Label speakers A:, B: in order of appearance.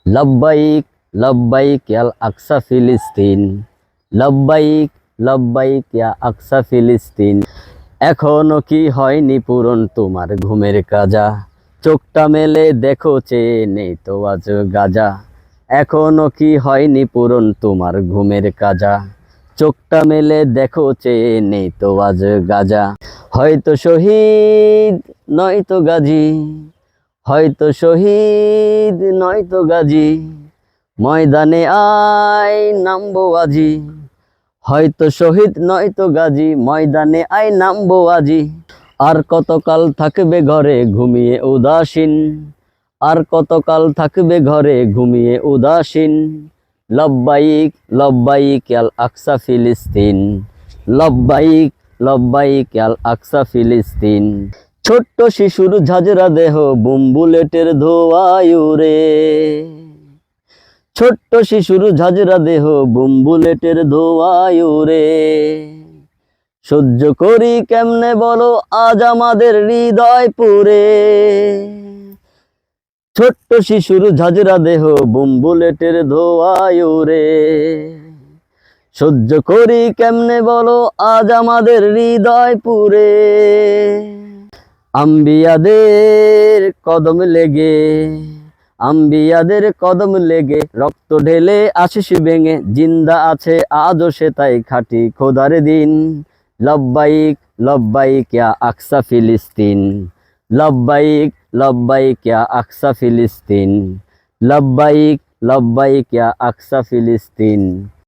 A: লব্বাইক লব্বাইক ইয়াল আকসা ফিলিস্তিন, লব্বাইক লব্বাইক ইয়া আকসা ফিলিস্তিন। এখনো কি হয়নি পূরণ তোমার ঘুমের কাজা? চোখটা মেলে দেখো চেয়ে নেই তো আজ গাজা। এখনো কি হয়নি পূরণ তোমার ঘুমের কাজা? চোখটা মেলে দেখো চেয়ে নেই তো আজ গাজা। হয়তো শহীদ নয়তো গাজী, হয়তো শহীদ নয়তো গাজী, ময়দানে আয় নামবো আজি। হয়তো শহীদ নয়তো গাজী, ময়দানে আয় নামবো আজি। আর কতকাল থাকবে ঘরে ঘুমিয়ে উদাসীন, আর কতকাল থাকবে ঘরে ঘুমিয়ে উদাসীন। লব্বাইক লব্বাইক আল আকসা ফিলিস্তিন, লব্বাইক লব্বাইক আল আকসা ফিলিস্তিন। ছোট্ট শিশুর ঝাঁঝরা দেহ বুম বুলেটের ধোঁয়ায় উড়ে, ছোট্ট শিশুর ঝাঁঝরা দেহ বুম বুলেটের ধোঁয়ায় উড়ে। সহ্য করি কেমনে বলো আজ আমাদের হৃদয় পুড়ে। ছোট্ট শিশুর ঝাঁঝরা দেহ বুম বুলেটের ধোঁয়ায় উড়ে। সহ্য করি কেমনে বলো আজ আমাদের হৃদয় পুড়ে। আম্বিয়াদের কদম লেগে, আম্বিয়াদের কদম লেগে রক্ত ঢেলে আশিস ভেঙে জিন্দা আছে আজও সে তাই খাঁটি খোদার দিন। লব্বাইক লব্বাইক ইয়া আকসা ফিলিস্তিন, লব্বাইক লব্বাইক ইয়া আকসা ফিলিস্তিন, লব্বাইক লব্বাইক ইয়া আকসা ফিলিস্তিন।